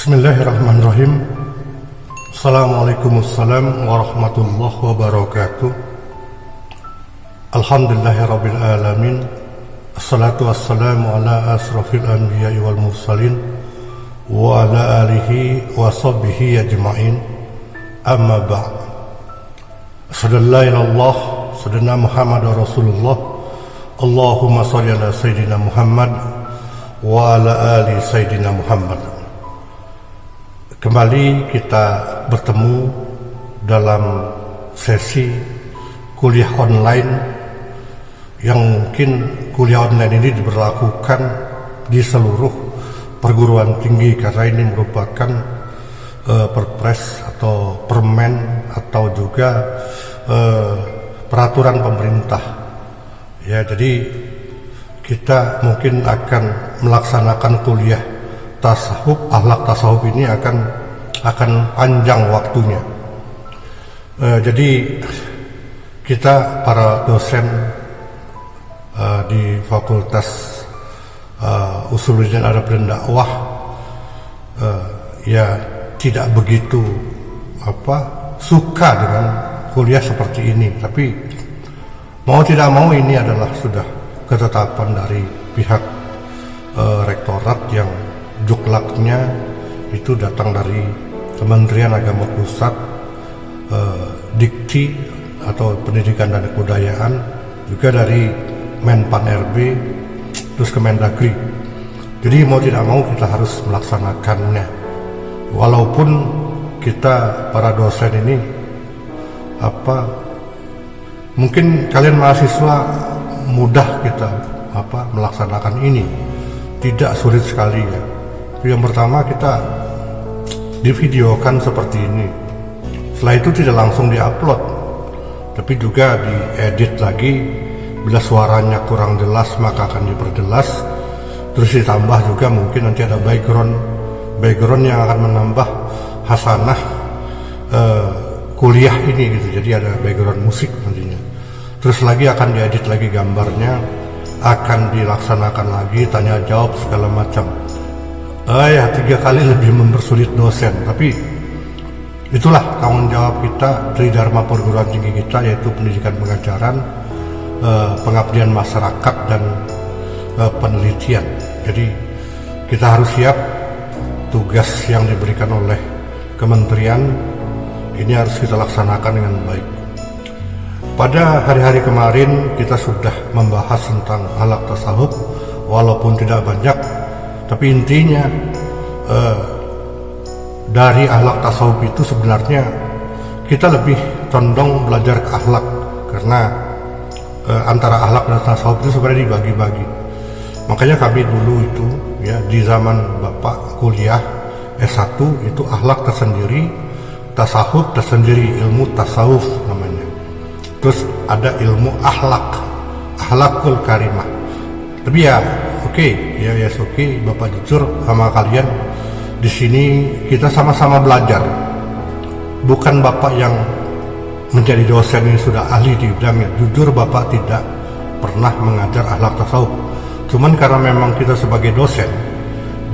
Bismillahirrahmanirrahim. Assalamualaikum warahmatullahi wabarakatuh. Alhamdulillahirabbil alamin. Assalatu wassalamu ala asrafil anbiya'i wal mursalin wa ala alihi wa sahbihi ajma'in. Amma ba'd. Asyhadu an la ilaha illallah, asyhadu anna Muhammadar Rasulullah. Allahumma shalli ala sayyidina Muhammad wa ala ali sayyidina Muhammad. Kembali kita bertemu dalam sesi kuliah online yang mungkin kuliah online ini diberlakukan di seluruh perguruan tinggi karena ini merupakan perpres atau permen atau juga peraturan pemerintah. Ya, jadi kita mungkin akan melaksanakan kuliah tasawuf, akhlak tasawuf ini akan panjang waktunya. Jadi kita para dosen di Fakultas Usuluddin Adab dan Dakwah ya tidak begitu suka dengan kuliah seperti ini, tapi mau tidak mau ini adalah sudah ketetapan dari pihak rektorat yang juklaknya itu datang dari Kementerian Agama Pusat, Dikti atau Pendidikan dan Kebudayaan, juga dari Menpan RB, terus Kemendagri. Jadi mau tidak mau kita harus melaksanakannya. Walaupun kita para dosen ini mungkin kalian mahasiswa mudah kita melaksanakan ini, tidak sulit sekali ya. Yang pertama kita divideokan seperti ini, setelah itu tidak langsung diupload, tapi juga diedit lagi. Bila suaranya kurang jelas maka akan diperjelas, terus ditambah juga mungkin nanti ada background yang akan menambah hasanah kuliah ini gitu. Jadi ada background musik nantinya, terus lagi akan diedit lagi gambarnya, akan dilaksanakan lagi tanya jawab segala macam. 3 kali lebih mempersulit dosen, tapi itulah tanggung jawab kita dari Dharma perguruan tinggi kita, yaitu pendidikan pengajaran, pengabdian masyarakat, dan penelitian. Jadi kita harus siap tugas yang diberikan oleh kementerian ini harus kita laksanakan dengan baik. Pada hari-hari kemarin kita sudah membahas tentang akhlak tasawuf, walaupun tidak banyak, tapi intinya dari akhlak tasawuf itu sebenarnya kita lebih condong belajar ke akhlak, karena antara akhlak dan tasawuf itu sebenarnya dibagi-bagi. Makanya kami dulu itu ya di zaman Bapak kuliah S1 itu akhlak tersendiri, tasawuf tersendiri, ilmu tasawuf namanya. Terus ada ilmu akhlakul karimah. Tapi ya oke, Bapak jujur sama kalian di sini, kita sama-sama belajar. Bukan Bapak yang menjadi dosen ini sudah ahli di bidangnya. Jujur Bapak tidak pernah mengajar akhlak tasawuf. Cuman karena memang kita sebagai dosen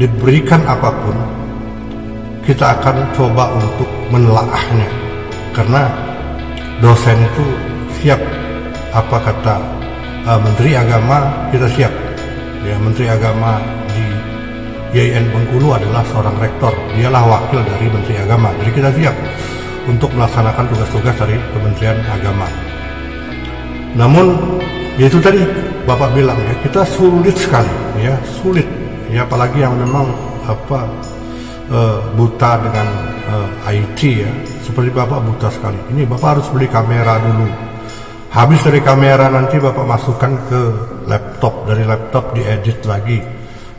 diberikan apapun, kita akan coba untuk menelaahnya. Karena dosen itu siap, apa kata Menteri Agama, kita siap. Ya, Menteri Agama di YIN Bengkulu adalah seorang rektor, dialah wakil dari Menteri Agama. Jadi kita siap untuk melaksanakan tugas-tugas dari Kementerian Agama. Namun itu tadi Bapak bilang ya, kita sulit sekali ya, sulit ya, apalagi yang memang buta dengan IT ya, seperti Bapak buta sekali. Ini Bapak harus beli kamera dulu. Habis dari kamera nanti Bapak masukkan ke laptop, dari laptop diedit lagi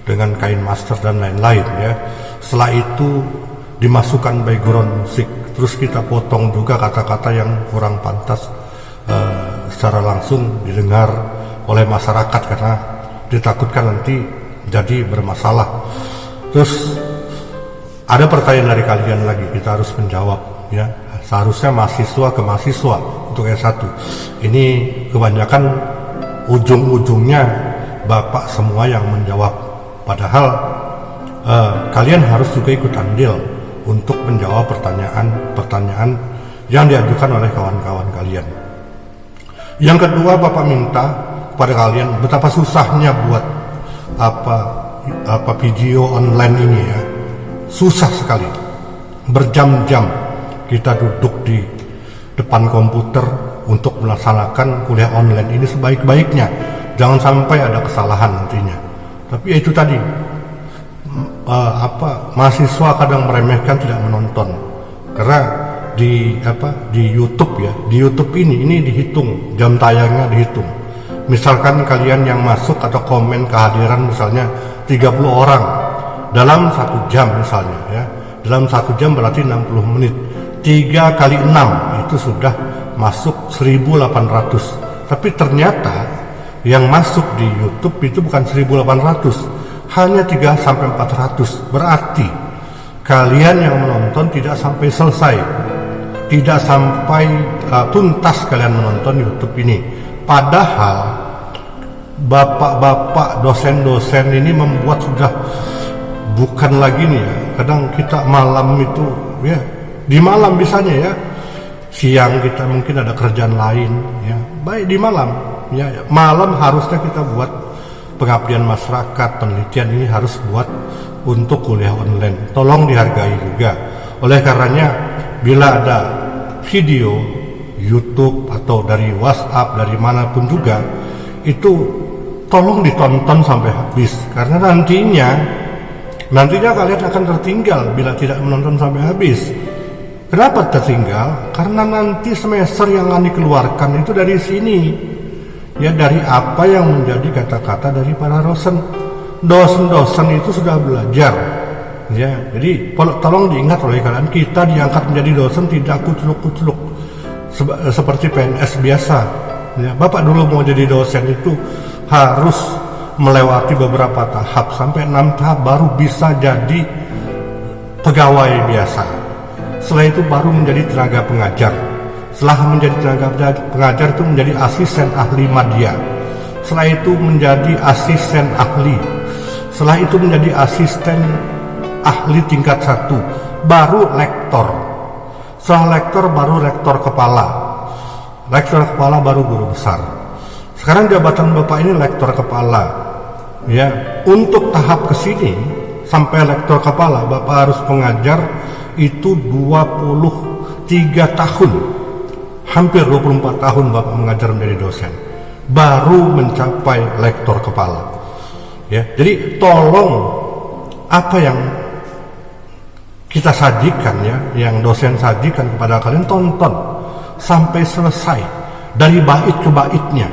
dengan kain master dan lain-lain ya. Setelah itu dimasukkan background musik, terus kita potong juga kata-kata yang kurang pantas secara langsung didengar oleh masyarakat, karena ditakutkan nanti jadi bermasalah. Terus ada pertanyaan dari kalian lagi, kita harus menjawab ya. Seharusnya mahasiswa ke mahasiswa untuk S1. Ini kebanyakan ujung-ujungnya Bapak semua yang menjawab. Padahal kalian harus juga ikut andil untuk menjawab pertanyaan-pertanyaan yang diajukan oleh kawan-kawan kalian. Yang kedua, Bapak minta kepada kalian betapa susahnya buat video online ini ya. Susah sekali. Berjam-jam kita duduk di depan komputer untuk melaksanakan kuliah online ini sebaik-baiknya. Jangan sampai ada kesalahan nantinya. Tapi itu tadi, mahasiswa kadang meremehkan tidak menonton karena di YouTube ya, di YouTube ini dihitung, jam tayangnya dihitung. Misalkan kalian yang masuk atau komen kehadiran misalnya 30 orang dalam 1 jam misalnya ya, dalam 1 jam berarti 60 menit, 3 kali 6 itu sudah masuk 1800. Tapi ternyata yang masuk di YouTube itu bukan 1800, hanya 3-400. Berarti kalian yang menonton tidak sampai selesai, tidak sampai tuntas kalian menonton YouTube ini. Padahal bapak-bapak dosen-dosen ini membuat sudah bukan lagi nih ya, kadang kita malam itu ya, di malam bisanya ya, siang kita mungkin ada kerjaan lain ya, baik di malam ya, malam harusnya kita buat pengabdian masyarakat, penelitian ini harus buat untuk kuliah online. Tolong dihargai juga. Oleh karenanya bila ada video YouTube atau dari WhatsApp, dari manapun juga, itu tolong ditonton sampai habis, karena nantinya kalian akan tertinggal bila tidak menonton sampai habis. Kenapa tertinggal? Karena nanti semester yang akan dikeluarkan itu dari sini ya, dari apa yang menjadi kata-kata dari para dosen itu sudah belajar ya. Jadi tolong diingat oleh kalian, kita diangkat menjadi dosen tidak kucluk-kucluk seperti PNS biasa ya. Bapak dulu mau jadi dosen itu harus melewati beberapa tahap, sampai 6 tahap baru bisa jadi pegawai biasa. Setelah itu baru menjadi tenaga pengajar. Setelah menjadi tenaga pengajar itu menjadi asisten ahli madya. Setelah itu menjadi asisten ahli. Setelah itu menjadi asisten ahli tingkat 1, baru lektor. Setelah lektor baru rektor kepala. Rektor kepala baru guru besar. Sekarang jabatan Bapak ini lektor kepala. Ya, untuk tahap kesini sampai lektor kepala Bapak harus mengajar itu 23 tahun. Hampir 24 tahun Bapak mengajar menjadi dosen, baru mencapai lektor kepala. Ya, jadi tolong apa yang kita sajikan ya, yang dosen sajikan kepada kalian, tonton sampai selesai dari bait ke baitnya.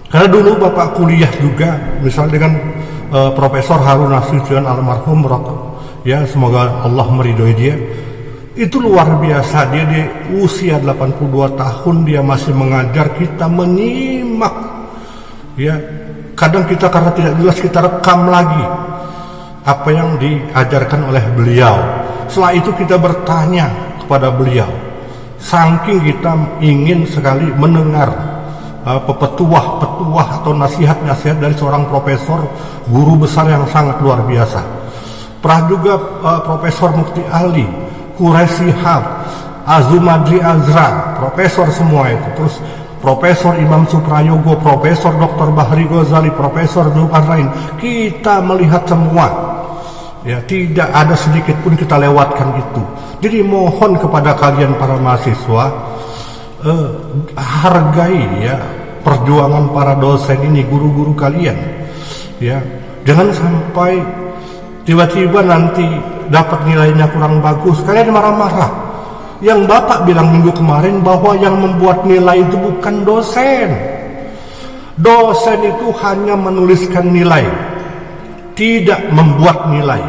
Karena dulu Bapak kuliah juga misalnya dengan Profesor Harun Nasution almarhum ya, semoga Allah meridhoi dia. Itu luar biasa, dia di usia 82 tahun dia masih mengajar, kita menyimak ya. Kadang kita karena tidak jelas kita rekam lagi apa yang diajarkan oleh beliau. Setelah itu kita bertanya kepada beliau, saking kita ingin sekali mendengar petuah atau nasihat-nasihat dari seorang profesor, guru besar yang sangat luar biasa. Pernah juga Profesor Mukti Ali, Quraisy Shihab, Azumadri Azra, profesor semua itu. Terus Profesor Imam Suprayogo, Profesor Dr. Bahri Ghazali, Profesor Zulkarnain, kita melihat semua ya, tidak ada sedikit pun kita lewatkan itu. Jadi mohon kepada kalian para mahasiswa, hargai ya perjuangan para dosen ini, guru-guru kalian ya. Jangan sampai tiba-tiba nanti dapat nilainya kurang bagus, kalian marah-marah. Yang Bapak bilang minggu kemarin bahwa yang membuat nilai itu bukan dosen. Dosen itu hanya menuliskan nilai, tidak membuat nilai.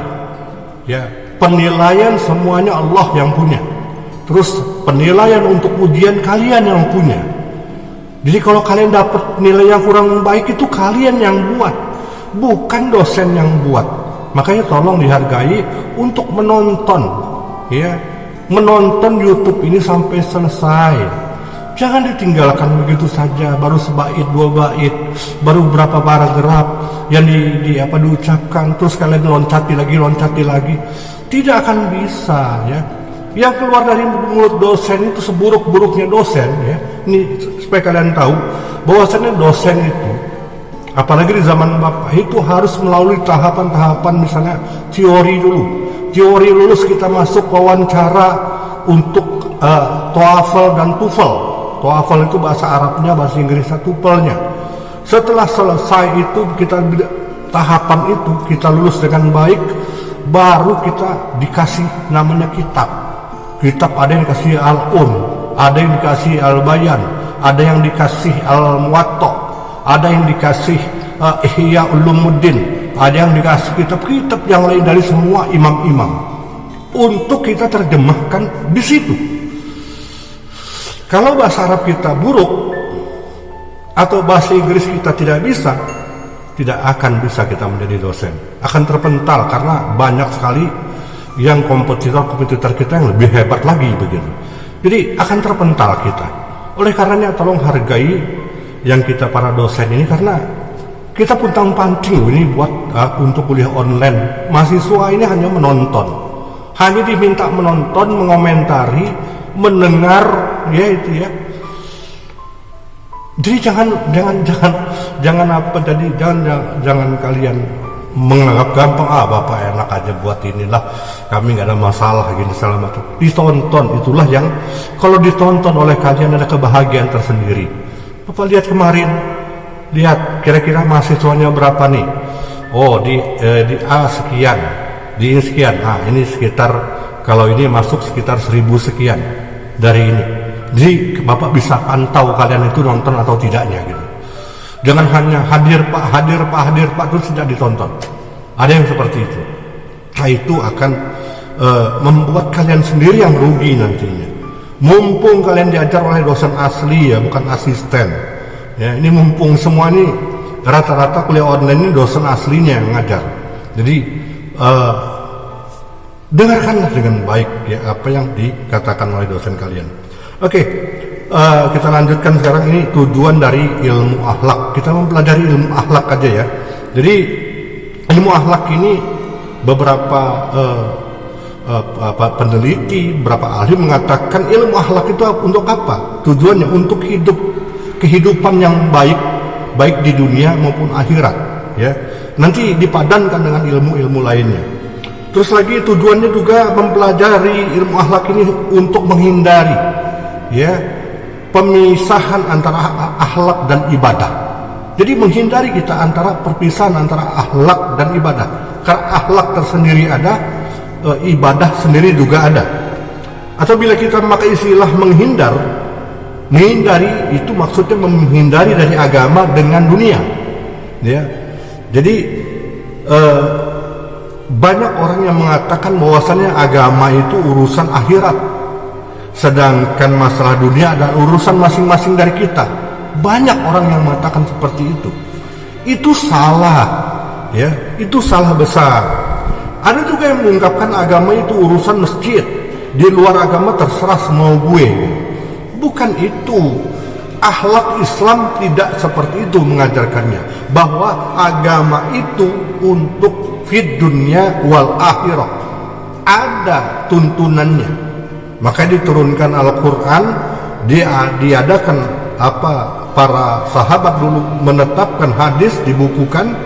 Ya, penilaian semuanya Allah yang punya. Terus penilaian untuk ujian kalian yang punya. Jadi kalau kalian dapat nilai yang kurang baik itu kalian yang buat, bukan dosen yang buat. Makanya tolong dihargai untuk menonton ya, menonton YouTube ini sampai selesai. Jangan ditinggalkan begitu saja, baru sebait, dua bait, baru berapa paragraf yang diucapkan, terus kalian loncati lagi. Tidak akan bisa, ya. Yang keluar dari mulut dosen itu seburuk-buruknya dosen, ya. Ini supaya kalian tahu bahwasannya dosen itu, apalagi di zaman Bapak, itu harus melalui tahapan-tahapan, misalnya teori dulu. Teori lulus kita masuk wawancara untuk TOEFL dan TOEFL. TOEFL itu bahasa Arabnya, bahasa Inggrisnya TOEFL-nya. Setelah selesai itu tahapan itu kita lulus dengan baik, baru kita dikasih namanya kitab. Kitab ada yang dikasih ada yang dikasih Al-Bayan, ada yang dikasih Al-Muwatta, ada yang dikasih Ihya Ulumuddin, ada yang dikasih kitab-kitab yang lain dari semua imam-imam untuk kita terjemahkan di situ. Kalau bahasa Arab kita buruk atau bahasa Inggris kita tidak bisa, tidak akan bisa kita menjadi dosen. Akan terpental karena banyak sekali yang kompetitor kita yang lebih hebat lagi begitu. Jadi akan terpental kita. Oleh karenanya tolong hargai yang kita para dosen ini, karena kita puntang-panting ini buat untuk kuliah online. Mahasiswa ini hanya menonton, hanya diminta menonton, mengomentari, mendengar, ya itu ya. Jadi jangan kalian menganggap gampang, Bapak enak aja buat inilah, kami nggak ada masalah gini segala macam. Ditonton, itulah yang kalau ditonton oleh kalian ada kebahagiaan tersendiri. Bapak lihat kemarin, lihat kira-kira mahasiswanya berapa nih? Oh di A sekian, di ini sekian. Nah ini sekitar, kalau ini masuk sekitar 1000 sekian dari ini. Jadi Bapak bisa pantau kalian itu nonton atau tidaknya gitu. Jangan hanya hadir Pak terus tidak ditonton. Ada yang seperti itu. Nah itu akan membuat kalian sendiri yang rugi nantinya. Mumpung kalian diajar oleh dosen asli ya, bukan asisten. Ya, ini mumpung semua ini rata-rata kuliah online ini dosen aslinya yang ngajar. Jadi dengarkanlah dengan baik ya apa yang dikatakan oleh dosen kalian. Oke, kita lanjutkan sekarang. Ini tujuan dari ilmu akhlak. Kita mempelajari ilmu akhlak aja ya. Jadi ilmu akhlak ini beberapa peneliti, beberapa ahli mengatakan ilmu akhlak itu untuk apa? Tujuannya untuk kehidupan yang baik di dunia maupun akhirat. Ya, nanti dipadankan dengan ilmu-ilmu lainnya. Terus lagi tujuannya juga mempelajari ilmu akhlak ini untuk menghindari ya pemisahan antara akhlak dan ibadah. Jadi menghindari kita antara perpisahan antara akhlak dan ibadah. Karena akhlak tersendiri ada, ibadah sendiri juga ada. Atau bila kita memakai istilah menghindari itu maksudnya menghindari dari agama dengan dunia. Ya. Jadi banyak orang yang mengatakan bahwasannya agama itu urusan akhirat, sedangkan masalah dunia adalah urusan masing-masing dari kita. Banyak orang yang mengatakan seperti itu. Itu salah, ya. Itu salah besar. Ada juga yang mengungkapkan agama itu urusan masjid. Di luar agama terserah semau gue. Bukan itu. Akhlak Islam tidak seperti itu mengajarkannya. Bahwa agama itu untuk fid dunya wal akhirah. Ada tuntunannya. Maka diturunkan Al-Quran, diadakan para sahabat dulu menetapkan hadis, dibukukan.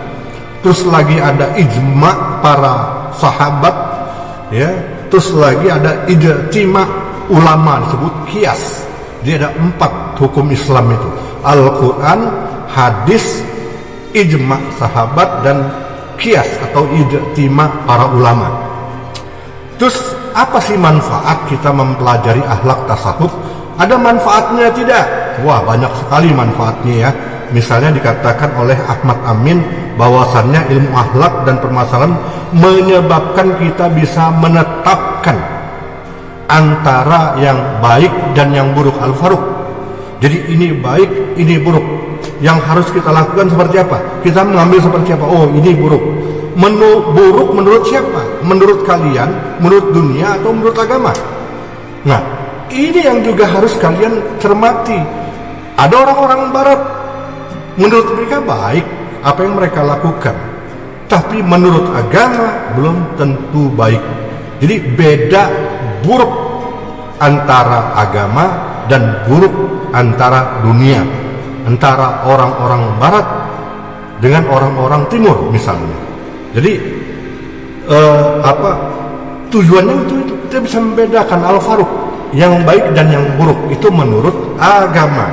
Terus lagi ada ijma para sahabat, ya. Terus lagi ada ijtima ulama, disebut qiyas. Dia ada 4 hukum Islam itu: Al-Quran, hadis, ijma sahabat, dan qiyas atau ijtima para ulama. Terus apa sih manfaat kita mempelajari akhlak tasawuf? Ada manfaatnya tidak? Wah, banyak sekali manfaatnya ya. Misalnya dikatakan oleh Ahmad Amin bahwasannya ilmu akhlak dan permasalahan menyebabkan kita bisa menetapkan antara yang baik dan yang buruk, al-faruq. Jadi ini baik, ini buruk. Yang harus kita lakukan seperti apa? Kita mengambil seperti apa? Oh, ini buruk. Buruk menurut siapa? Menurut kalian, menurut dunia, atau menurut agama? Nah, ini yang juga harus kalian cermati. Ada orang-orang barat, menurut mereka baik apa yang mereka lakukan, tapi menurut agama belum tentu baik. Jadi beda buruk antara agama dan buruk antara dunia, antara orang-orang barat dengan orang-orang timur misalnya. Jadi tujuannya itu kita bisa membedakan al-faruq, yang baik dan yang buruk itu menurut agama.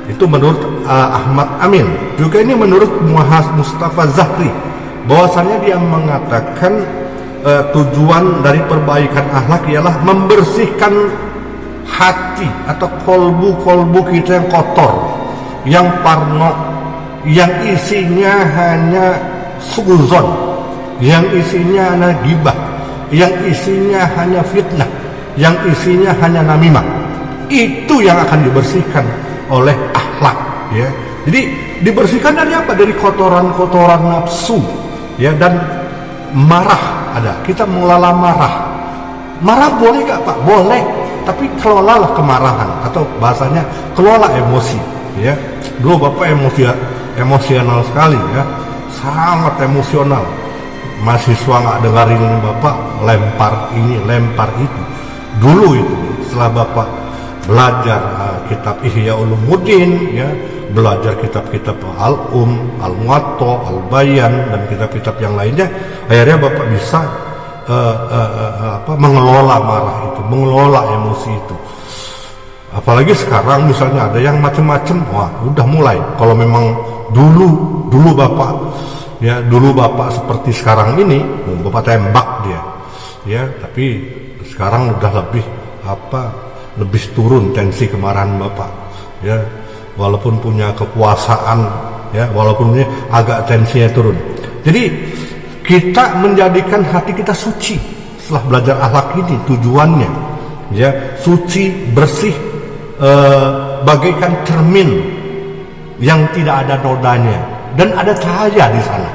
Itu menurut Ahmad Amin. Juga ini menurut Mustafa Zahri, bahwasanya dia mengatakan tujuan dari perbaikan akhlak ialah membersihkan hati atau kolbu kita yang kotor, yang parno, yang isinya hanya suuzon, yang isinya hanya gibah, yang isinya hanya fitnah, yang isinya hanya namimah. Itu yang akan dibersihkan oleh akhlak, ya. Jadi dibersihkan dari apa? Dari kotoran-kotoran nafsu, ya, dan marah. Ada, kita mengelola marah. Marah boleh gak Pak? Boleh, tapi kelolalah kemarahan, atau bahasanya kelola emosi, ya. Dulu Bapak emosional sekali, ya, sangat emosional. Mahasiswa nggak dengerin Bapak, lempar ini, lempar itu. Dulu itu, setelah Bapak belajar kitab Ihya Ulumuddin, ya, belajar kitab-kitab Al-Muwatta, Al-Bayan, dan kitab-kitab yang lainnya, akhirnya Bapak bisa mengelola marah itu, mengelola emosi itu. Apalagi sekarang misalnya ada yang macam-macam, wah udah mulai. Kalau memang dulu Bapak, ya, dulu Bapak seperti sekarang ini, Bapak tembak dia, ya, tapi sekarang udah lebih turun tensi kemarahan Bapak, ya, walaupun punya kekuasaan, ya, walaupun ini agak tensinya turun. Jadi kita menjadikan hati kita suci setelah belajar akhlak ini, tujuannya, ya, suci, bersih, bagaikan cermin yang tidak ada nodanya dan ada cahaya di sana.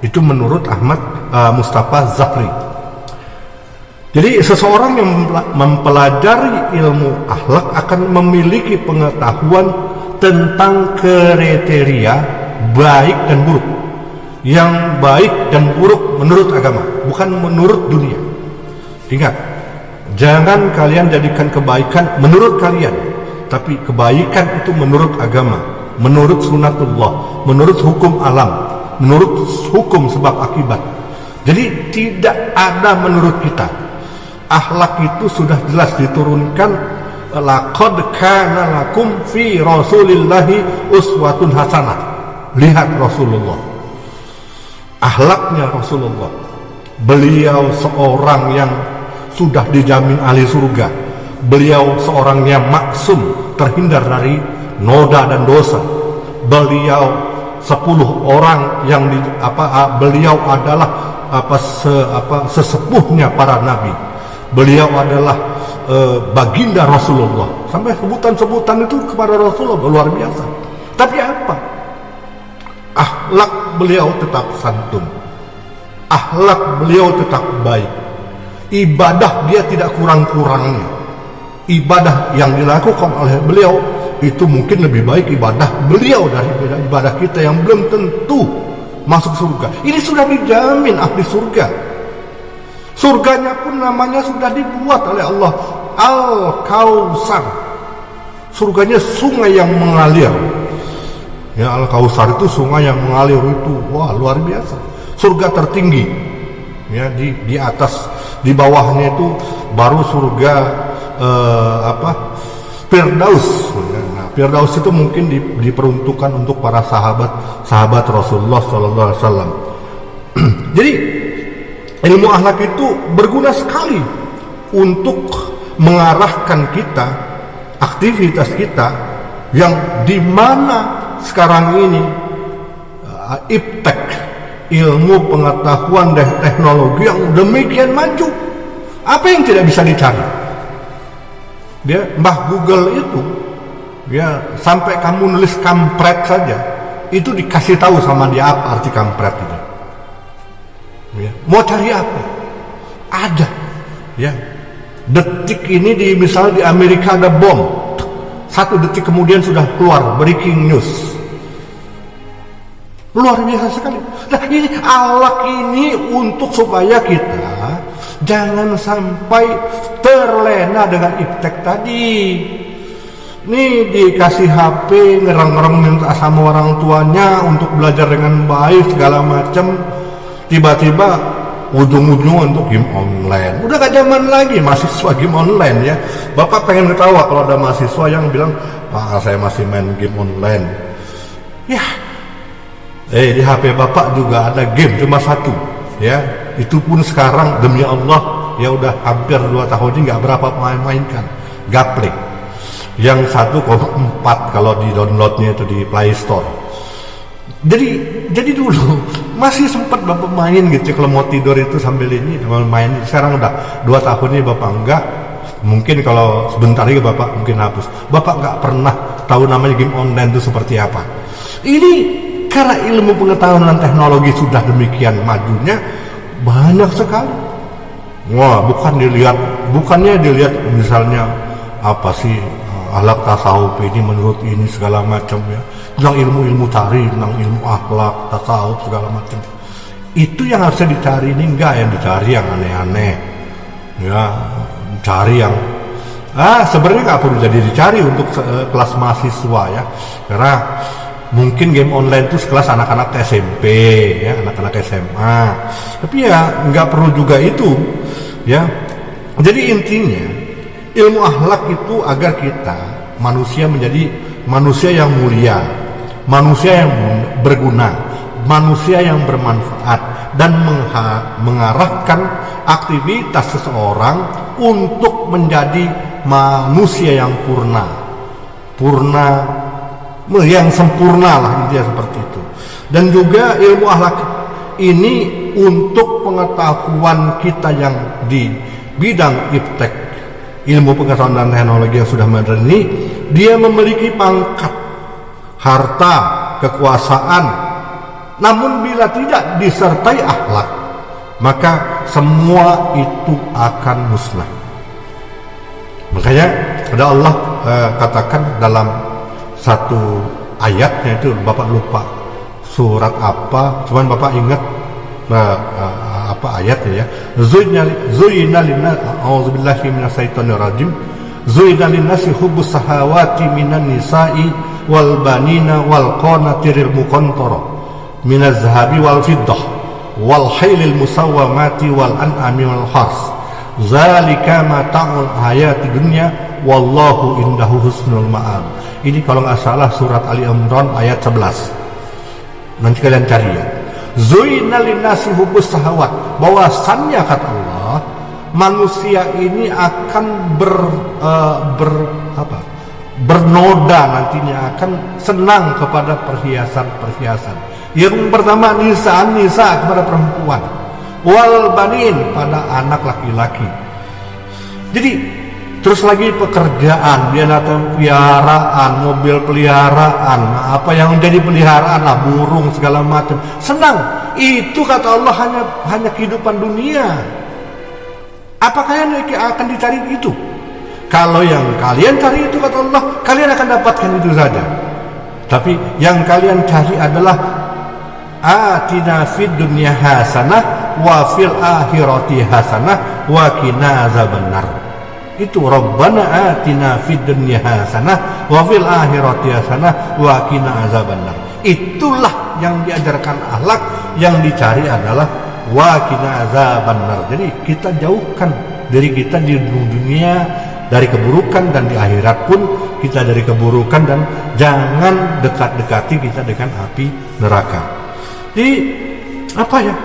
Itu menurut Mustafa Zahri. Jadi seseorang yang mempelajari ilmu akhlak akan memiliki pengetahuan tentang kriteria baik dan buruk. Yang baik dan buruk menurut agama, bukan menurut dunia. Ingat, jangan kalian jadikan kebaikan menurut kalian, tapi kebaikan itu menurut agama, menurut sunatullah, menurut hukum alam, menurut hukum sebab akibat. Jadi tidak ada menurut kita. Akhlak itu sudah jelas diturunkan, laqad kana lakum fi rasulillahi uswatun hasanah. Lihat Rasulullah, akhlaknya Rasulullah. Beliau seorang yang sudah dijamin ahli surga. Beliau seorang yang maksum, terhindar dari noda dan dosa. Beliau 10 orang yang beliau adalah sesepuhnya para nabi. Beliau adalah baginda Rasulullah. Sampai sebutan-sebutan itu kepada Rasulullah luar biasa. Tapi apa? Akhlak beliau tetap santun. Akhlak beliau tetap baik. Ibadah dia tidak kurang-kurangnya. Ibadah yang dilakukan oleh beliau itu mungkin lebih baik ibadah beliau dari ibadah kita yang belum tentu masuk surga. Ini sudah dijamin ahli surga. Surganya pun namanya sudah dibuat oleh Allah, Al-Kautsar. Surganya sungai yang mengalir. Ya, Al-Kautsar itu sungai yang mengalir itu, wah, luar biasa. Surga tertinggi. Ya, di atas, di bawahnya itu baru surga Firdaus. Nah, Firdaus itu mungkin diperuntukkan untuk para sahabat Rasulullah sallallahu alaihi wasallam. Jadi ilmu akhlak itu berguna sekali untuk mengarahkan kita, aktivitas kita yang di mana sekarang ini iptek, ilmu pengetahuan dan teknologi yang demikian maju. Apa yang tidak bisa dicari? Dia Mbah Google itu, ya, sampai kamu nulis kampret saja itu dikasih tahu sama dia apa arti kampret itu. Ya. Mau cari apa? Ada, ya. Detik ini misalnya di Amerika ada bom, 1 detik kemudian sudah keluar breaking news. Luar biasa sekali. Nah, ini akhlak ini untuk supaya kita jangan sampai terlena dengan iptek tadi. Nih dikasih HP, ngerang-ngerang minta sama orang tuanya untuk belajar dengan baik segala macam. Tiba-tiba ujung-ujung untuk game online. Udah gak zaman lagi mahasiswa game online ya. Bapak pengen ketawa kalau ada mahasiswa yang bilang, "Pak, saya masih main game online." Ya, di HP Bapak juga ada game cuma 1 ya. Itu pun sekarang demi Allah ya udah hampir 2 tahun ini nggak berapa main-mainkan. Gaplek. Yang 1,4 kalau di downloadnya itu di Play Store. Jadi dulu masih sempat Bapak main gitu kalau mau tidur itu sambil ini main. Sekarang udah 2 tahun ini Bapak enggak. Mungkin kalau sebentar lagi Bapak mungkin hapus. Bapak nggak pernah tahu namanya game online itu seperti apa. Ini karena ilmu pengetahuan dan teknologi sudah demikian majunya, banyak sekali. Wah, bukannya dilihat misalnya apa sih akhlak tasawuf ini menurut ini segala macam ya, tentang ilmu-ilmu tarikh, tentang ilmu akhlak tasawuf segala macam. Itu yang harusnya dicari, ini enggak yang dicari yang aneh-aneh ya, cari yang sebenarnya nggak perlu jadi dicari untuk kelas mahasiswa ya, karena mungkin game online itu sekelas anak-anak SMP ya, anak-anak SMA, tapi ya nggak perlu juga itu ya. Jadi intinya ilmu akhlak itu agar kita manusia menjadi manusia yang mulia, manusia yang berguna, manusia yang bermanfaat, dan mengarahkan aktivitas seseorang untuk menjadi manusia yang yang sempurna lah, intinya seperti itu. Dan juga ilmu akhlak ini untuk pengetahuan kita yang di bidang iptek, ilmu pengetahuan dan teknologi yang sudah modern ini, dia memiliki pangkat, harta, kekuasaan. Namun bila tidak disertai akhlak, maka semua itu akan musnah. Makanya ada Allah katakan dalam satu ayatnya itu, Bapak lupa surat apa, cuman Bapak ingat apa ayatnya ya. Zuyina linnas, a'udzubillahi minasyaitonir rajim. Zuyina linnasi hubbus sahawati minan nisa'i wal banina wal qanatiril muqantara minaz zahabi wal fiddah wal khailil musawwamati wal an'ami wal hars. Zalika mata'ul hayati dunya wallahu indahu husnul ma'ab. Ini kalau nggak salah surat Ali Imran ayat 11. Nanti kalian cari ya. Zuina linnasi hubbus sahawat, bahwasannya kata Allah, manusia ini akan bernoda, nantinya akan senang kepada perhiasan-perhiasan. Yang pertama nisa kepada perempuan, wal banin pada anak laki-laki. Jadi terus lagi pekerjaan, binatang peliharaan, mobil peliharaan, apa yang menjadi peliharaan lah, burung segala macam. Senang. Itu kata Allah hanya kehidupan dunia. Apakah yang akan dicari itu? Kalau yang kalian cari itu kata Allah, kalian akan dapatkan itu saja. Tapi yang kalian cari adalah atina fid dunya hasanah wa fil akhirati hasanah wa qina azabannar. Itu Rabbana atina fid dunya hasanah wa fil akhirati hasanah wa qina azabannar. Itulah yang diajarkan akhlak, yang dicari adalah wa qina azabannar. Jadi kita jauhkan diri kita di dunia dari keburukan, dan di akhirat pun kita dari keburukan, dan jangan dekat-dekati kita dengan api neraka. Jadi apa ya?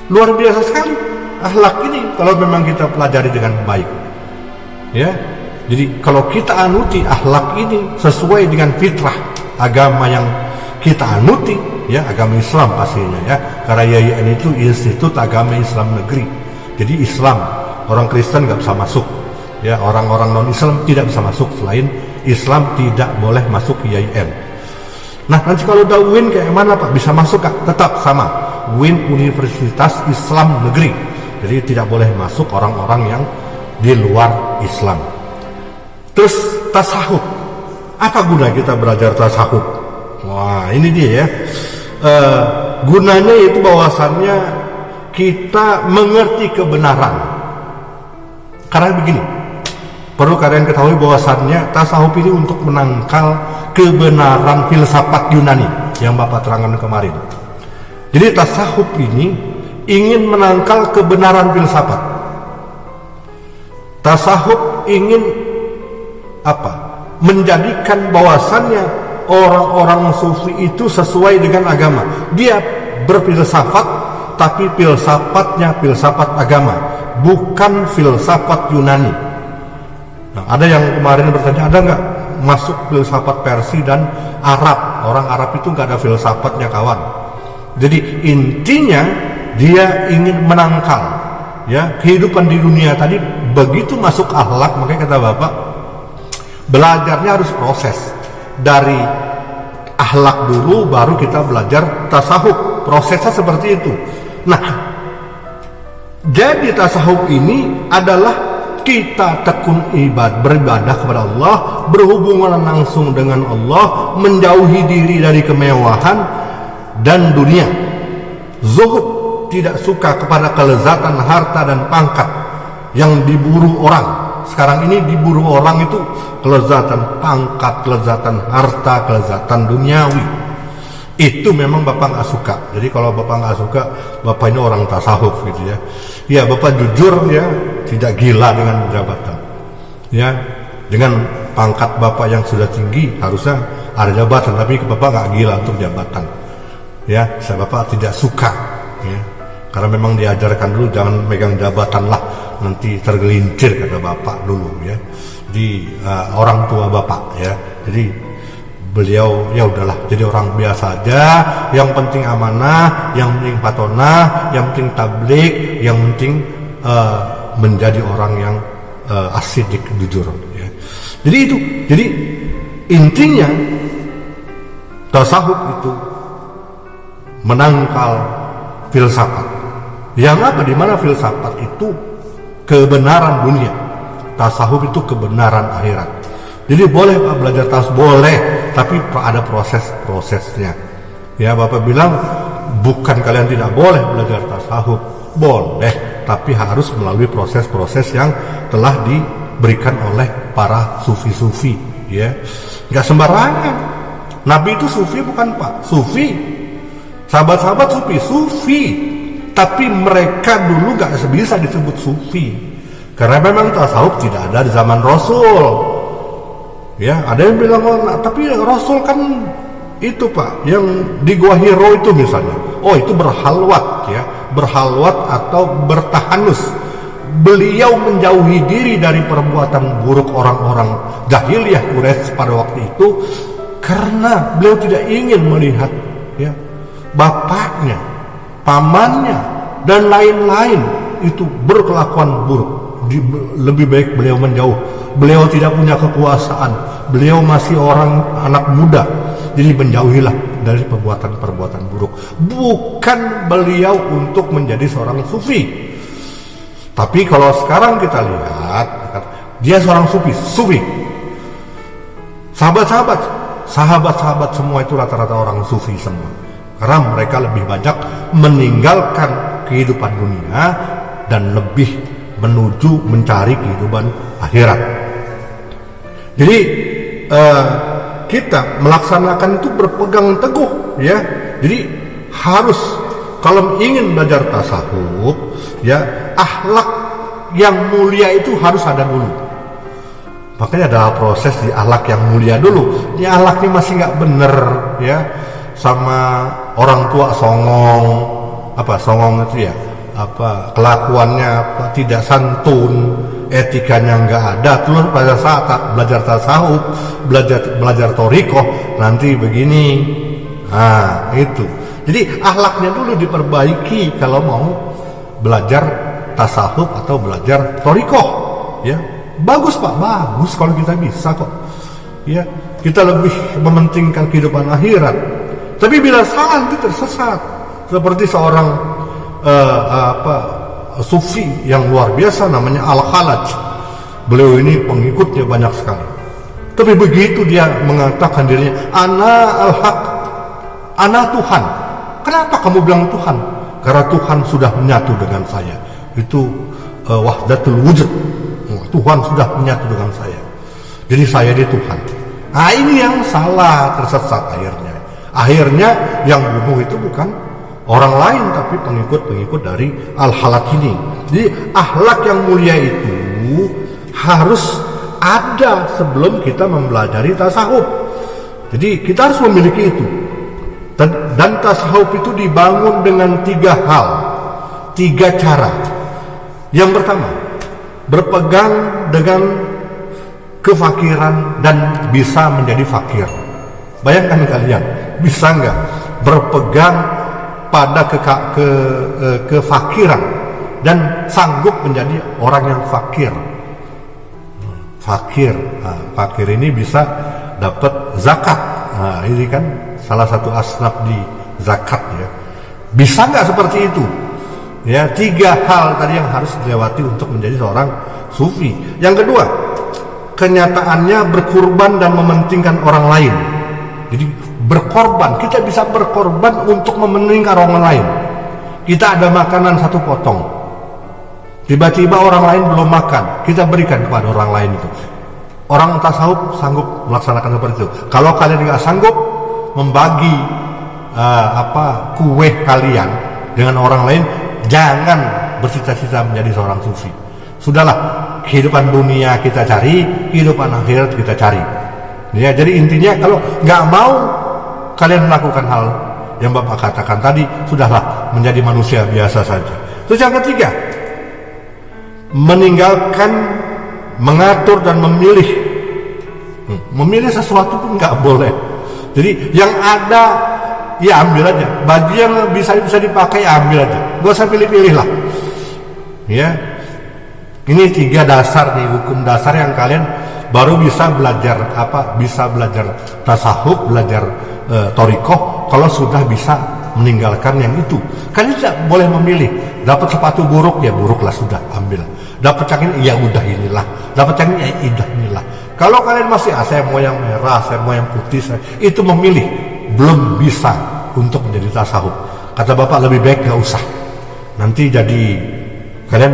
Luar biasa sekali akhlak ini kalau memang kita pelajari dengan baik. Ya. Jadi kalau kita anuti akhlak ini sesuai dengan fitrah agama yang kita anuti, ya, agama Islam pastinya ya. Karena YIN itu Institut Agama Islam Negeri. Jadi Islam, orang Kristen nggak bisa masuk. Ya, orang-orang non-Islam tidak bisa masuk, selain Islam tidak boleh masuk ke YIN. Nah, nanti kalau udah UIN kayak mana Pak? Bisa masuk Kak? Tetap sama. UIN Universitas Islam Negeri. Jadi tidak boleh masuk orang-orang yang di luar Islam. Terus tasawuf, apa guna kita belajar tasawuf? Wah, ini dia ya. Gunanya itu bahwasannya kita mengerti kebenaran. Karena begini, perlu kalian ketahui bahwasannya tasawuf ini untuk menangkal kebenaran filsafat Yunani yang Bapak terangkan kemarin. Jadi tasawuf ini ingin menangkal kebenaran filsafat. Tasawuf ingin menjadikan bahwasannya orang-orang sufi itu sesuai dengan agama. Dia berfilsafat, tapi filsafatnya filsafat agama, bukan filsafat Yunani. Nah, ada yang kemarin bertanya, ada nggak masuk filsafat Persia dan Arab? Orang Arab itu nggak ada filsafatnya, kawan. Jadi intinya dia ingin menangkal ya kehidupan di dunia tadi. Begitu masuk akhlak, makanya kata Bapak, belajarnya harus proses dari akhlak dulu, baru kita belajar tasawuf. Prosesnya seperti itu. Nah, jadi tasawuf ini adalah kita tekun beribadah kepada Allah, berhubungan langsung dengan Allah, menjauhi diri dari kemewahan dan dunia. Zuhud, tidak suka kepada kelezatan harta dan pangkat yang diburu orang. Sekarang ini diburu orang itu kelezatan pangkat, kelezatan harta, kelezatan duniawi. Itu memang Bapak nggak suka. Jadi kalau Bapak nggak suka, Bapak ini orang tasawuf gitu ya. Ya, Bapak jujur ya, tidak gila dengan jabatan. Ya, dengan pangkat Bapak yang sudah tinggi harusnya ada jabatan, tapi Bapak nggak gila untuk jabatan. Ya, Bapak tidak suka. Ya, karena memang diajarkan dulu jangan megang jabatan lah, nanti tergelincir kata Bapak dulu ya. Di orang tua Bapak ya. Jadi beliau ya udahlah jadi orang biasa aja, yang penting amanah, yang penting patonah, yang penting tablik, yang penting menjadi orang yang asidik, jujur ya. Jadi itu, jadi intinya tasawuf itu menangkal filsafat. Yang apa? Di mana filsafat itu kebenaran dunia, tasawuf itu kebenaran akhirat. Jadi boleh Pak belajar tasawuf, boleh, tapi ada proses-prosesnya. Ya, Bapak bilang bukan kalian tidak boleh belajar tasawuf, boleh, tapi harus melalui proses-proses yang telah diberikan oleh para sufi-sufi. Ya, nggak sembarangan. Nabi itu sufi bukan Pak? Sufi. Sahabat-sahabat sufi, tapi mereka dulu nggak bisa disebut sufi, karena memang tasawuf tidak ada di zaman Rasul. Ya, ada yang bilang, oh, nah, tapi Rasul kan itu Pak, yang di Gua Hiro itu misalnya, oh itu berhalwat ya, berhalwat atau bertahanus. Beliau menjauhi diri dari perbuatan buruk orang-orang jahiliyah Quraisy pada waktu itu, karena beliau tidak ingin melihat ya bapaknya, pamannya, dan lain-lain itu berkelakuan buruk. Lebih baik beliau menjauh. Beliau tidak punya kekuasaan, beliau masih orang anak muda, jadi menjauhilah dari perbuatan-perbuatan buruk. Bukan beliau untuk menjadi seorang sufi. Tapi kalau sekarang kita lihat, dia seorang sufi. Sahabat-sahabat semua itu rata-rata orang sufi semua, karena mereka lebih banyak meninggalkan kehidupan dunia dan lebih menuju mencari kehidupan akhirat. Jadi kita melaksanakan itu berpegang teguh ya. Jadi harus kalau ingin belajar tasawuf ya, akhlak yang mulia itu harus ada dulu. Makanya ada proses di akhlak yang mulia dulu. Ini akhlaknya masih nggak bener ya, sama orang tua songong itu ya, kelakuannya tidak santun, etikanya nggak ada. Terus pada saat belajar tasawuf, belajar thoriqoh, nanti begini. Nah itu, jadi akhlaknya dulu diperbaiki kalau mau belajar tasawuf atau belajar thoriqoh ya. Bagus Pak, bagus kalau kita bisa kok ya. Kita lebih mementingkan kehidupan akhirat. Tapi bila salah nanti tersesat, seperti seorang sufi yang luar biasa namanya Al-Khalaj. beliau ini pengikutnya banyak sekali. Tapi begitu dia mengatakan dirinya, ana al-haq, ana Tuhan. Kenapa kamu bilang Tuhan? Karena Tuhan sudah menyatu dengan saya. Itu wahdatul wujud. Tuhan sudah menyatu dengan saya. Jadi saya dia Tuhan. Nah ini yang salah, tersesat akhirnya. Akhirnya yang bunuh itu bukan orang lain, tapi pengikut-pengikut dari al-halak ini. Jadi akhlak yang mulia itu harus ada sebelum kita mempelajari tasawuf. Jadi kita harus memiliki itu. Dan tasawuf itu dibangun dengan 3 hal, 3 cara. Yang pertama, berpegang dengan kefakiran dan bisa menjadi fakir. Bayangkan kalian, bisa nggak berpegang pada kefakiran dan sanggup menjadi orang yang fakir. Fakir ini bisa dapat zakat. Nah, ini kan salah satu asnaf di zakat ya. Bisa nggak seperti itu? Ya, 3 hal tadi yang harus dilewati untuk menjadi seorang sufi. Yang kedua, kenyataannya berkorban dan mementingkan orang lain. Jadi berkorban, kita bisa berkorban untuk mementingkan orang lain. Kita ada makanan 1 potong, tiba-tiba orang lain belum makan, kita berikan kepada orang lain itu. Orang tasawuf sanggup melaksanakan seperti itu. Kalau kalian nggak sanggup membagi kue kalian dengan orang lain, jangan bercita-cita menjadi seorang sufi. Sudahlah, kehidupan dunia kita cari, kehidupan akhirat kita cari. Ya, jadi intinya kalau nggak mau kalian melakukan hal yang Bapak katakan tadi, sudahlah menjadi manusia biasa saja. Terus yang ketiga, meninggalkan mengatur dan memilih. Memilih sesuatu pun nggak boleh. Jadi yang ada ya ambil aja. Baju yang bisa dipakai ambil aja. Gak usah pilih-pilih lah. Ya, ini 3 dasar nih, hukum dasar yang kalian baru bisa belajar bisa belajar tasawuf, belajar thariqah kalau sudah bisa meninggalkan yang itu. Kalian tidak boleh memilih. Dapat sepatu buruk ya buruklah, sudah ambil. Dapat cangin ya udah inilah. Dapat cangin ya udah inilah. Kalau kalian masih saya mau yang merah, saya mau yang putih, itu memilih belum bisa untuk menjadi tasawuf. Kata Bapak lebih baik nggak usah. Nanti jadi kalian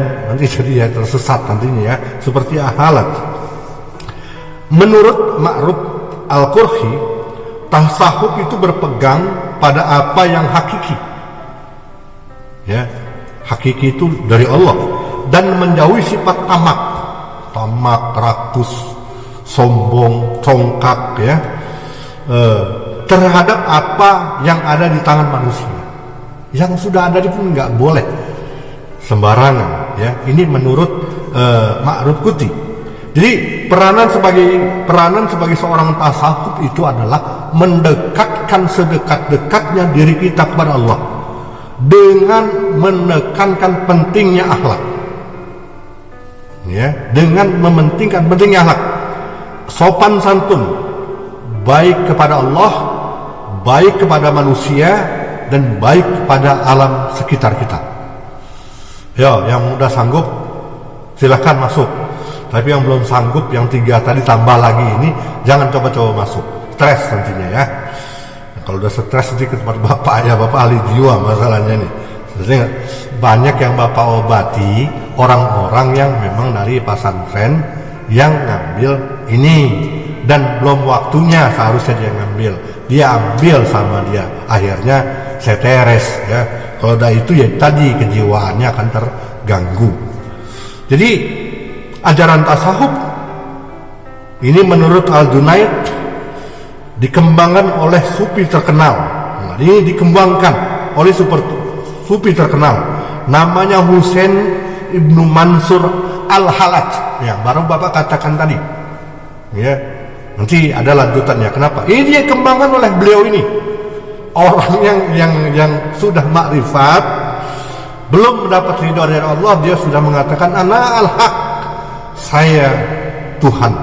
ya tersesat nantinya ya, seperti ahalat. Menurut Ma'ruf Al-Qurhi, tasawuf itu berpegang pada apa yang hakiki. Ya, hakiki itu dari Allah dan menjauhi sifat tamak, rakus, sombong, congkak ya, terhadap apa yang ada di tangan manusia. Yang sudah ada pun nggak boleh sembarangan ya. Ini menurut Ma'ruf Kuti. Jadi peranan sebagai seorang tasawuf itu adalah mendekatkan sedekat-dekatnya diri kita kepada Allah dengan menekankan pentingnya akhlak. Ya, dengan mementingkan pentingnya akhlak. Sopan santun, baik kepada Allah, baik kepada manusia, dan baik kepada alam sekitar kita. Ya, yang udah sanggup silahkan masuk. Tapi yang belum sanggup, yang 3 tadi tambah lagi ini, jangan coba-coba masuk. Stres nantinya ya. Nah, kalau udah stres nanti ke tempat Bapak ya, Bapak ahli jiwa masalahnya nih. Sebenarnya banyak yang Bapak obati orang-orang yang memang dari pesantren yang ngambil ini dan belum waktunya seharusnya dia ngambil. Dia ambil sama dia, akhirnya seteres ya. Kalau udah itu ya tadi kejiwaannya akan terganggu. Jadi ajaran tasawuf ini menurut Al-Junaid dikembangkan oleh sufi terkenal. Nah, ini dikembangkan oleh sufi terkenal namanya Husain Ibnu Mansur Al-Halaj ya, baru Bapak katakan tadi ya. Nanti ada lanjutannya. Kenapa? Ini dia kembangkan oleh beliau ini. Orang yang sudah makrifat, belum mendapat ridho dari Allah, dia sudah mengatakan ana al-haq, saya Tuhan.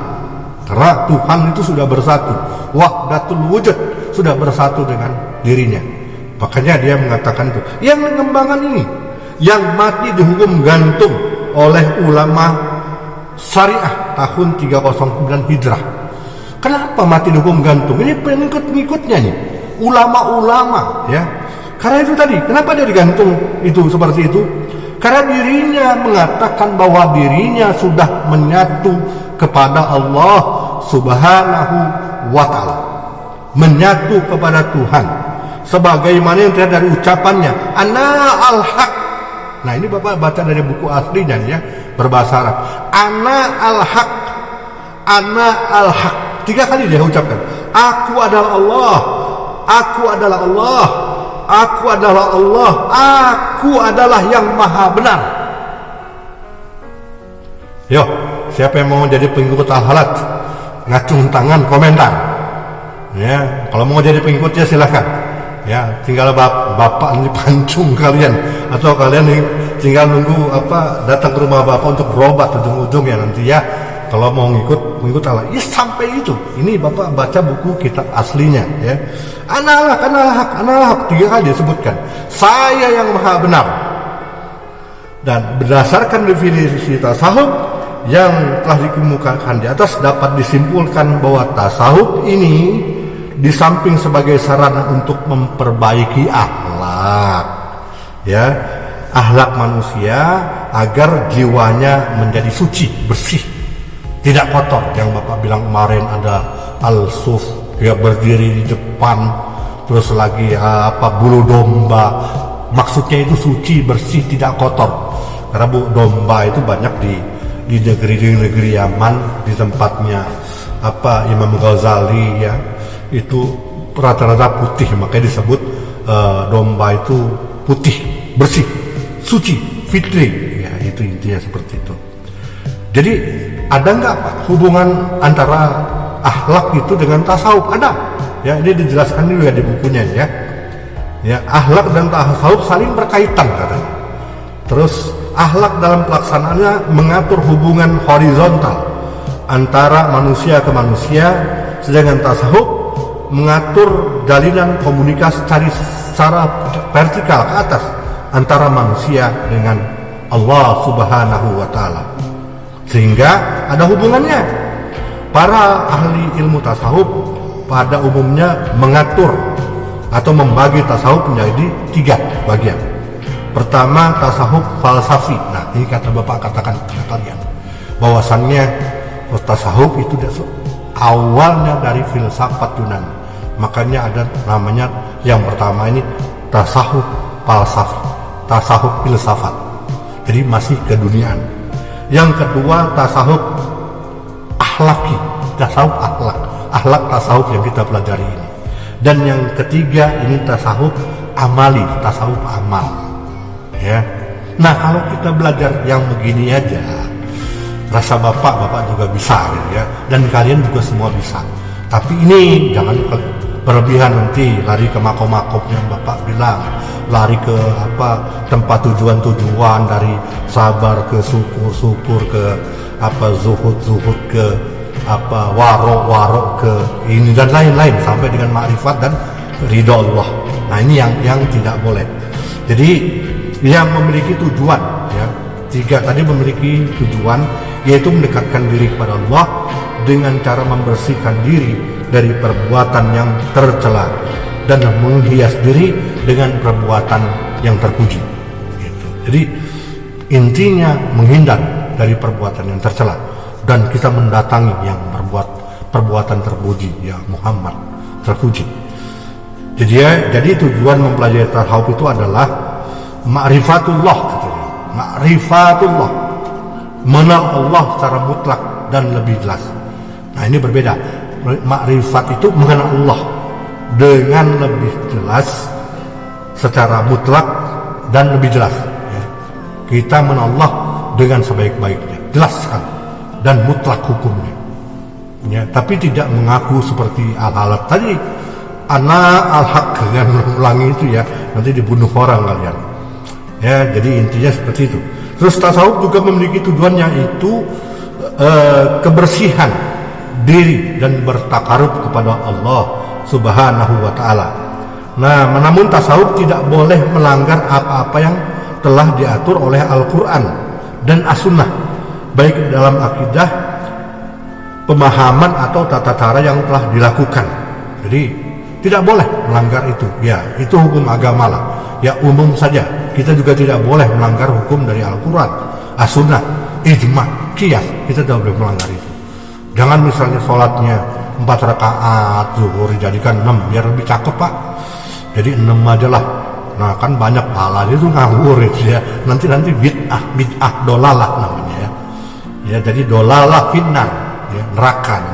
Karena Tuhan itu sudah bersatu, wahdatul wujud, sudah bersatu dengan dirinya. Makanya dia mengatakan itu. Yang mengembangkan ini, yang mati dihukum gantung oleh ulama Syariah tahun 309 Hijrah. Kenapa mati dihukum gantung? Ini pengikut-pengikutnya nih, ulama-ulama ya. Karena itu tadi, kenapa dia digantung itu seperti itu? Karena dirinya mengatakan bahwa dirinya sudah menyatu kepada Allah Subhanahu wa ta'ala, menyatu kepada Tuhan sebagaimana yang terlihat dari ucapannya, ana al-haq. Nah, ini Bapak baca dari buku aslinya ya, berbahasa Arab. Ana al-haq, ana al-haq. 3 kali dia ucapkan, aku adalah Allah, aku adalah Allah, aku adalah Allah, aku adalah yang maha benar. Yo, siapa yang mau jadi pengikut Al-Halat? Ngacung tangan komentar. Ya, kalau mau jadi pengikutnya silahkan. Ya, tinggal bapak nanti pancung kalian, atau kalian tinggal nunggu datang ke rumah bapak untuk berobat ujung-ujungnya nanti ya. Kalau mau mengikut Allah, ya sampai itu. Ini Bapak baca buku kitab aslinya ya. Analah, 3 kali disebutkan. Saya yang maha benar. Dan berdasarkan definisi tasawuf yang telah dikemukakan di atas, dapat disimpulkan bahwa tasawuf ini di samping sebagai sarana untuk memperbaiki akhlak ya, akhlak manusia agar jiwanya menjadi suci, bersih, tidak kotor. Yang Bapak bilang kemarin ada al-suf, dia berdiri di depan, terus lagi bulu domba, maksudnya itu suci, bersih, tidak kotor. Karena domba itu banyak di negeri Yaman, di tempatnya Imam Ghazali ya, itu rata-rata putih, makanya disebut domba itu putih, bersih, suci, fitri ya, itu intinya seperti itu. Jadi ada nggak Pak hubungan antara akhlak itu dengan tasawuf? Ada ya, ini dijelaskan juga di bukunya ya. Ya, akhlak dan tasawuf saling berkaitan katanya. Terus akhlak dalam pelaksanaannya mengatur hubungan horizontal antara manusia ke manusia, sedangkan tasawuf mengatur jalinan komunikasi secara vertikal ke atas antara manusia dengan Allah Subhanahu wa ta'ala. Sehingga ada hubungannya. Para ahli ilmu tasawuf pada umumnya mengatur atau membagi tasawuf menjadi 3 bagian. Pertama, tasawuf falsafi. Nah, ini kata Bapak katakan kepada kalian bahwasannya tasawuf itu awalnya dari filsafat Yunani. Makanya ada namanya yang pertama ini tasawuf falsafi, tasawuf filsafat. Jadi masih keduniaan. Yang kedua tasawuf akhlaki, tasawuf akhlak tasawuf yang kita pelajari ini. Dan yang ketiga ini tasawuf amali, tasawuf amal ya. Nah, kalau kita belajar yang begini aja, rasa bapak juga bisa gitu ya, dan kalian juga semua bisa. Tapi ini jangan berlebihan, nanti lari ke makom-makom yang Bapak bilang, lari ke tempat tujuan-tujuan, dari sabar ke syukur ke zuhud ke waro ke ini dan lain-lain sampai dengan ma'rifat dan ridho Allah. Nah, ini yang tidak boleh. Jadi yang memiliki tujuan ya, 3 tadi memiliki tujuan, yaitu mendekatkan diri kepada Allah dengan cara membersihkan diri dari perbuatan yang tercela dan menghias diri dengan perbuatan yang terpuji gitu. Jadi intinya menghindar dari perbuatan yang tercela dan kita mendatangi yang berbuat perbuatan terpuji ya, Muhammad terpuji. Jadi tujuan mempelajari tasawuf itu adalah ma'rifatullah katanya. Ma'rifatullah, mengenal Allah secara mutlak dan lebih jelas. Nah, ini berbeda. Ma'rifat itu mengenal Allah dengan lebih jelas secara mutlak dan lebih jelas ya. Kita mengenal Allah dengan sebaik-baiknya, jelas sekali, dan mutlak hukumnya ya. Tapi tidak mengaku seperti al-halat tadi, ana al-haq, yang ulangi itu ya, nanti dibunuh orang kalian ya. Jadi intinya seperti itu. Terus tasawuf juga memiliki tujuannya itu kebersihan diri dan bertakarub kepada Allah Subhanahu wa ta'ala. Nah, namun tasawuf tidak boleh melanggar apa-apa yang telah diatur oleh Al-Quran dan As-Sunnah baik dalam akidah, pemahaman atau tata cara yang telah dilakukan. Jadi tidak boleh melanggar itu. Ya, itu hukum agama lah. Ya, umum saja. Kita juga tidak boleh melanggar hukum dari Al-Quran, As-Sunnah, Ijma, Qiyas. Kita tidak boleh melanggar itu. Jangan misalnya sholatnya 4 rakaat zuhur dijadikan 6 biar lebih cakep, Pak. Jadi 6 aja lah. Nah, kan banyak pahalanya, itu ngawur itu ya. Nanti bid'ah dolalah namanya ya. Ya, jadi dolalah finnar, ya, neraka.